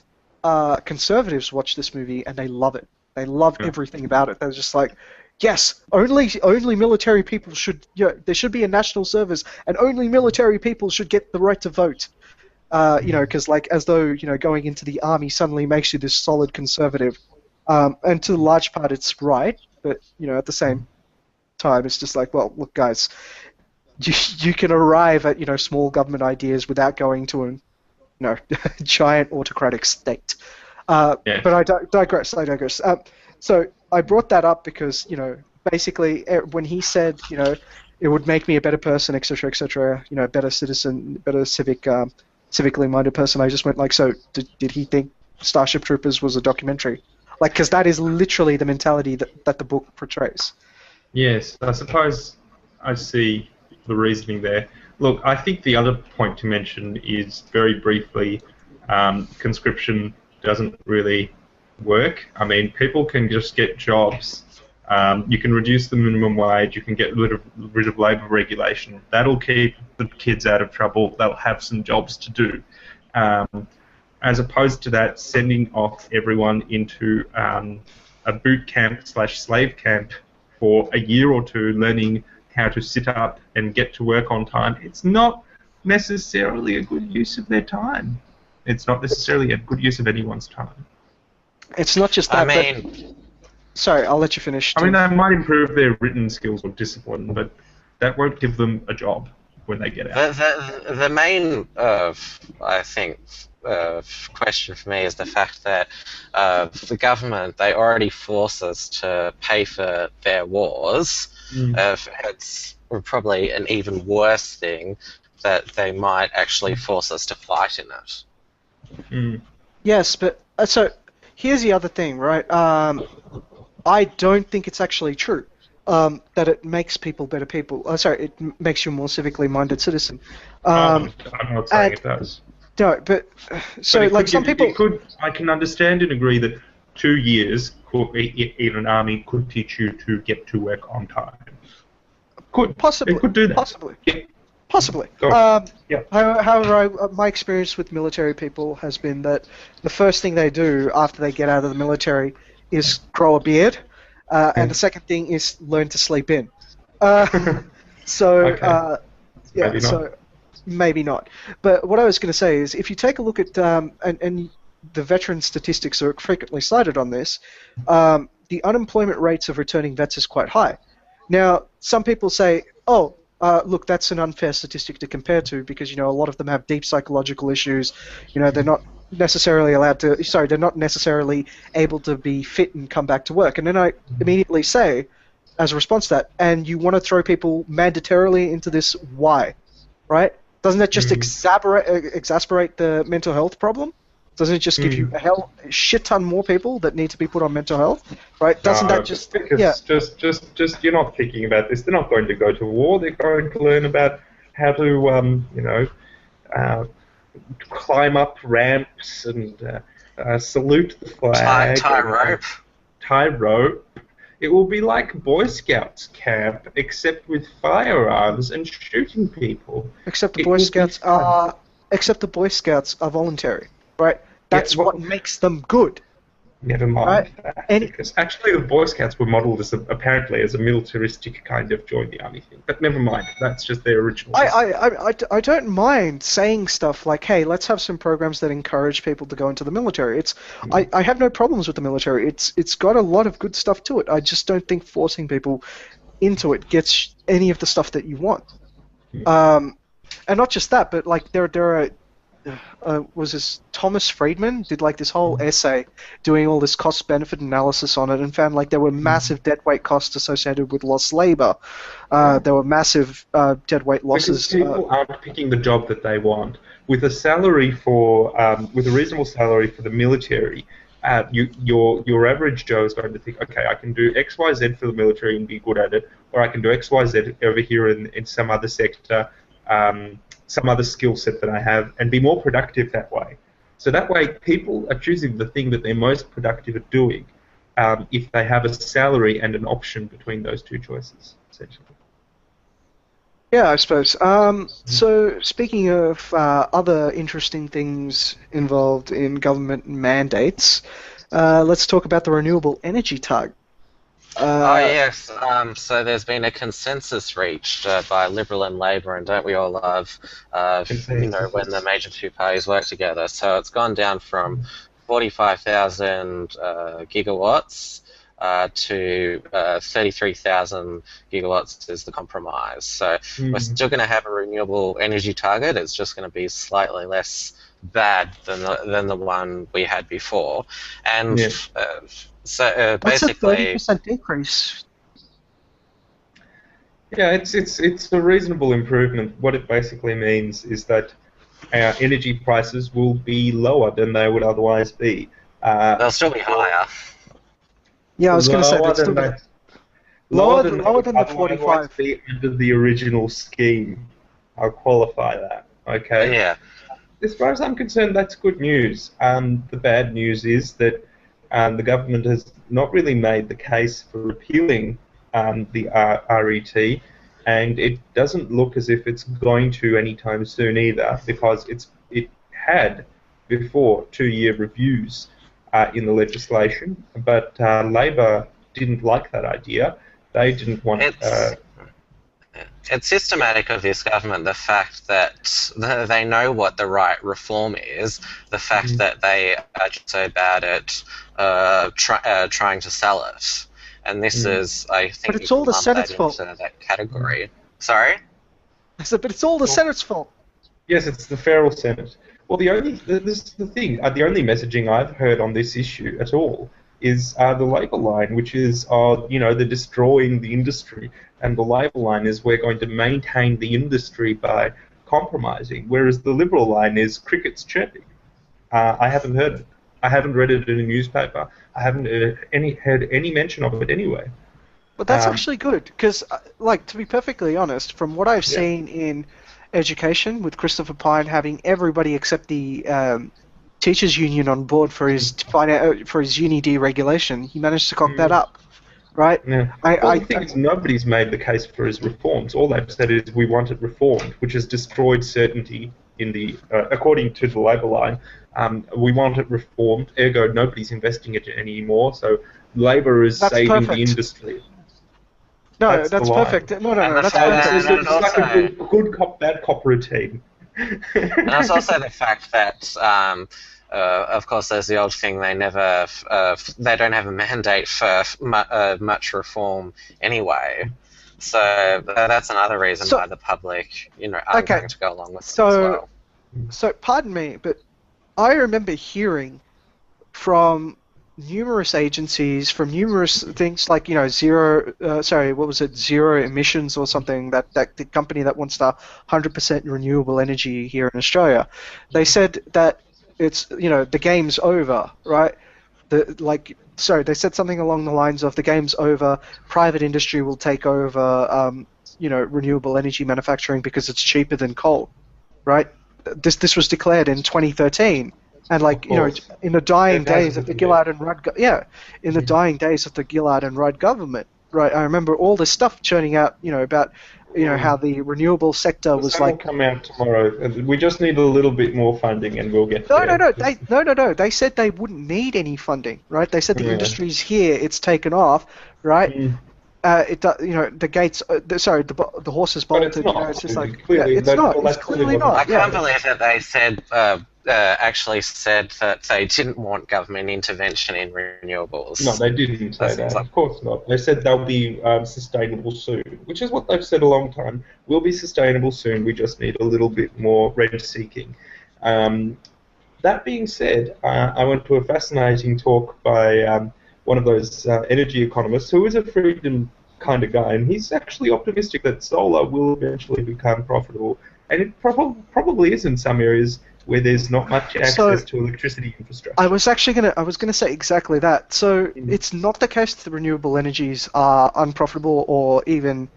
conservatives watch this movie and they love it. They love everything about it. They're just like, yes, only military people should. There should be a national service, and only military people should get the right to vote. Because as though going into the army suddenly makes you this solid conservative, and to a large part it's right, but at the same time it's just like, well, look, guys, you can arrive at small government ideas without going to a giant autocratic state. But I digress. So I brought that up because basically when he said it would make me a better person, etc., better citizen, better civically minded person, I just went like, so did he think Starship Troopers was a documentary? Like, because that is literally the mentality that the book portrays. Yes, I suppose I see the reasoning there. Look, I think the other point to mention is, very briefly, conscription doesn't really work. I mean, people can just get jobs. You can reduce the minimum wage. You can get rid of labour regulation. That'll keep the kids out of trouble. They'll have some jobs to do. As opposed to that, sending off everyone into a boot camp / slave camp for a year or two, learning how to sit up and get to work on time. It's not necessarily a good use of their time. It's not necessarily a good use of anyone's time. It's not just that. Sorry, I'll let you finish. I mean, they might improve their written skills or discipline, but that won't give them a job when they get out. The main, I think, question for me is the fact that the government, they already force us to pay for their wars. It's probably an even worse thing that they might actually force us to fight in it. Yes, but so here's the other thing, right? I don't think it's actually true that it makes people better people. It makes you a more civically minded citizen. I'm not saying it does. No, but some people. I can understand and agree that 2 years in an army could teach you to get to work on time. Possibly. It could do that. Possibly. Yeah. Possibly. However, my experience with military people has been that the first thing they do after they get out of the military is grow a beard, and the second thing is learn to sleep in. Maybe not. But what I was going to say is, if you take a look at and the veteran statistics are frequently cited on this, the unemployment rates of returning vets is quite high. Now, some people say, look, that's an unfair statistic to compare to because, a lot of them have deep psychological issues. They're not necessarily allowed to. Sorry, they're not necessarily able to be fit and come back to work. And then I immediately say, as a response to that, and you want to throw people mandatorily into this? Why? Right? Doesn't that just exacerbate the mental health problem? Doesn't it just give you a shit ton more people that need to be put on mental health? Right? Doesn't that just... Because just you're not thinking about this. They're not going to go to war. They're going to learn about how to, climb up ramps and salute the flag. Tie rope. It will be like Boy Scouts camp, except with firearms and shooting people. Except the Boy Scouts are voluntary, right? That's what makes them good. Never mind that. Because actually the Boy Scouts were modelled as apparently as a militaristic kind of join the army thing. But never mind. That's just their original. I don't mind saying stuff like, hey, let's have some programs that encourage people to go into the military. I have no problems with the military. It's got a lot of good stuff to it. I just don't think forcing people into it gets any of the stuff that you want. And not just that, but like there are was this Thomas Friedman did like this whole essay doing all this cost-benefit analysis on it and found like there were massive deadweight costs associated with lost labor. There were massive deadweight losses. Because people aren't picking the job that they want. With a salary with a reasonable salary for the military, your average Joe is going to think, okay, I can do X, Y, Z for the military and be good at it, or I can do X, Y, Z over here in some other sector. Some other skill set that I have, and be more productive that way. So that way, people are choosing the thing that they're most productive at doing if they have a salary and an option between those two choices, essentially. Yeah, I suppose. So speaking of other interesting things involved in government mandates, let's talk about the renewable energy target. Yes. So there's been a consensus reached by Liberal and Labor, and don't we all love, when the major two parties work together? So it's gone down from 45,000 gigawatts to 33,000 gigawatts is the compromise. So we're still going to have a renewable energy target. It's just going to be slightly less bad than the one we had before, and. So basically, that's a 30% decrease. Yeah, it's a reasonable improvement. What it basically means is that our energy prices will be lower than they would otherwise be. They'll still be higher. Yeah, I was going to say that's still lower than the 45. Be under the original scheme. I'll qualify that. Okay. Yeah. As far as I'm concerned, that's good news. The bad news is that. The government has not really made the case for repealing the RET, and it doesn't look as if it's going to anytime soon either, because it had before 2-year reviews in the legislation, but Labor didn't like that idea. They didn't want. It's systematic of this government, the fact that they know what the right reform is, the fact that they are just so bad at trying to sell it. And this is, I think, but it's all the Senate's fault. That category. Sorry? I said, but it's all the Senate's fault. Yes, it's the federal Senate. Well, this is the thing. The only messaging I've heard on this issue at all is the Labor line, which is, they're destroying the industry. And the Labor line is we're going to maintain the industry by compromising, whereas the Liberal line is crickets chirping. I haven't heard it. I haven't read it in a newspaper. I haven't heard any mention of it anyway. But that's actually good, because, to be perfectly honest, from what I've seen in education, with Christopher Pyne having everybody except the teachers' union on board for his uni deregulation, he managed to cock that up. Right? Yeah. The thing is, nobody's made the case for his reforms. All they've said is we want it reformed, which has destroyed certainty in the, according to the Labor line. We want it reformed, ergo nobody's investing it anymore, so Labor is saving the industry. No, that's perfect. No, that's perfect. It's like a good cop, bad cop routine. And there's also the fact that of course, there's the old thing. They don't have a mandate for much reform anyway. So that's another reason why the public, are going to go along with it as well. So, pardon me, but I remember hearing from numerous agencies, from numerous things like, zero emissions or something, that the company that wants the 100% renewable energy here in Australia. They said that it's, the game's over, right? They said something along the lines of the game's over, private industry will take over, renewable energy manufacturing because it's cheaper than coal, right? This was declared in 2013, and in the dying days of the Gillard and Rudd, in the dying days of the Gillard and Rudd government, right? I remember all this stuff churning out, about how the renewable sector was like. Will come out tomorrow. We just need a little bit more funding, and we'll get there. No. They said they wouldn't need any funding, right? They said the industry's here, it's taken off, right? The gates. The horses bolted. It's just like it's not. It's clearly not. I can't believe that they said actually said that they didn't want government intervention in renewables. No, they didn't say that. Of course not. They said they'll be sustainable soon, which is what they've said a long time. We'll be sustainable soon. We just need a little bit more rent-seeking. That being said, I went to a fascinating talk by one of those energy economists who is a freedom kind of guy, and he's actually optimistic that solar will eventually become profitable, and it probably is in some areas where there's not much access to electricity infrastructure. I was gonna say exactly that. So it's not the case that the renewable energies are unprofitable or even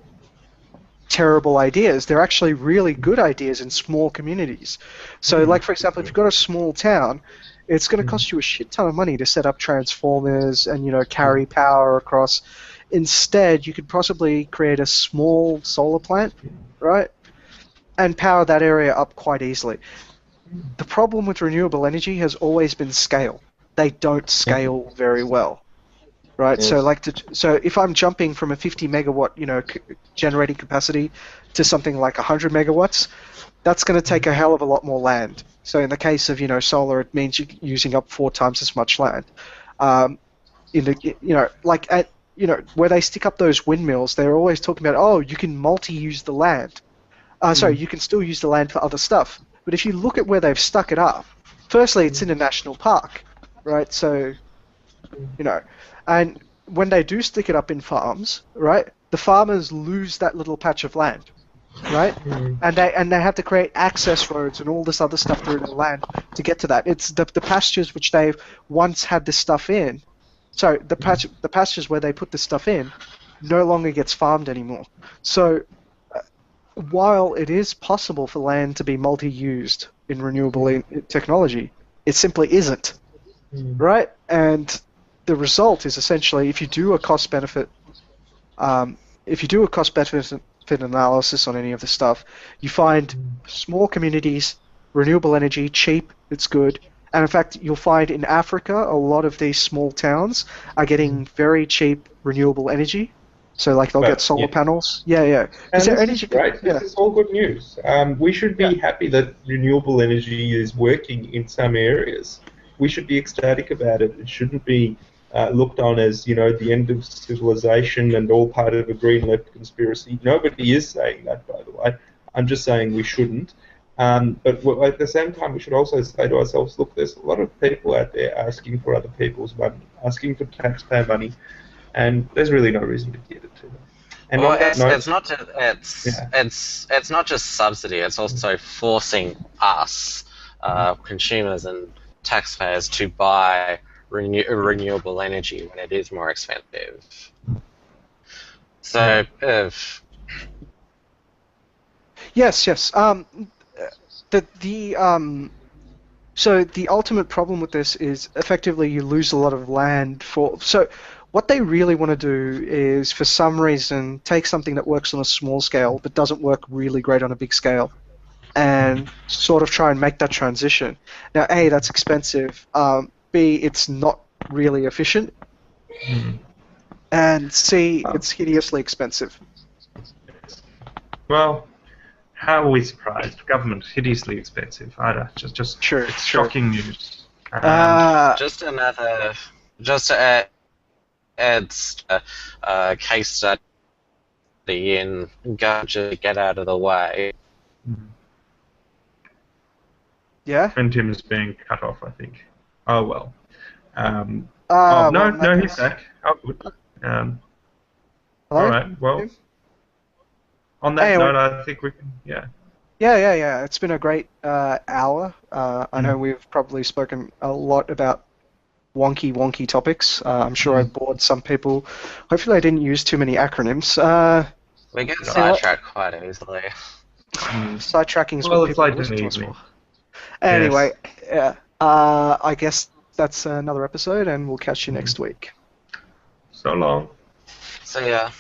terrible ideas. They're actually really good ideas in small communities. So, like for example, if you've got a small town, it's going to cost you a shit ton of money to set up transformers and carry power across. Instead, you could possibly create a small solar plant, right, and power that area up quite easily. The problem with renewable energy has always been scale. They don't scale very well, right? Yes. So if I'm jumping from a 50 megawatt, generating capacity to something like 100 megawatts, that's going to take a hell of a lot more land. So in the case of solar, it means you're using up 4 times as much land. Where they stick up those windmills, they're always talking about, you can multi-use the land. You can still use the land for other stuff. But if you look at where they've stuck it up, firstly, it's in a national park, right? So, and when they do stick it up in farms, right, the farmers lose that little patch of land, right? And they have to create access roads and all this other stuff through the land to get to that. It's the pastures which they've once had this stuff in. So the pastures where they put this stuff in no longer gets farmed anymore. So while it is possible for land to be multi-used in renewable technology, it simply isn't, right? And the result is essentially, if you do a cost-benefit analysis on any of this stuff, you find small communities, renewable energy, cheap, it's good. And in fact, you'll find in Africa, a lot of these small towns are getting very cheap renewable energy. So, they'll get solar panels. Yeah. And this is great. This is all good news. We should be happy that renewable energy is working in some areas. We should be ecstatic about it. It shouldn't be looked on as, the end of civilization and all part of a green left conspiracy. Nobody is saying that, by the way. I'm just saying we shouldn't. But at the same time, we should also say to ourselves, look, there's a lot of people out there asking for other people's money, asking for taxpayer money, and there's really no reason to give it to them. And it's not just subsidy; it's also forcing us, consumers and taxpayers, to buy renewable energy when it is more expensive. So, Yes. So the ultimate problem with this is effectively you lose a lot of land so what they really want to do is, for some reason, take something that works on a small scale but doesn't work really great on a big scale and sort of try and make that transition. Now, A, that's expensive. B, it's not really efficient. And C, it's hideously expensive. Well, how are we surprised? Government hideously expensive. I don't. Just sure. It's shocking news. Just to add a case study in Ganja, get out of the way. Yeah? Friend Tim is being cut off, I think. Oh, well. No, well, in that no, he's case- back. Oh, good. Hello? All right, well, Tim? on that Anyway. note, I think we can, yeah. Yeah. It's been a great hour. I know we've probably spoken a lot about wonky topics. I'm sure I bored some people. Hopefully I didn't use too many acronyms. We get Yeah. sidetracked quite easily. Sidetracking is Well, what it's people like listen an to us evening. for. Anyway, yeah. I guess that's another episode, and we'll catch you next week. So long. So yeah.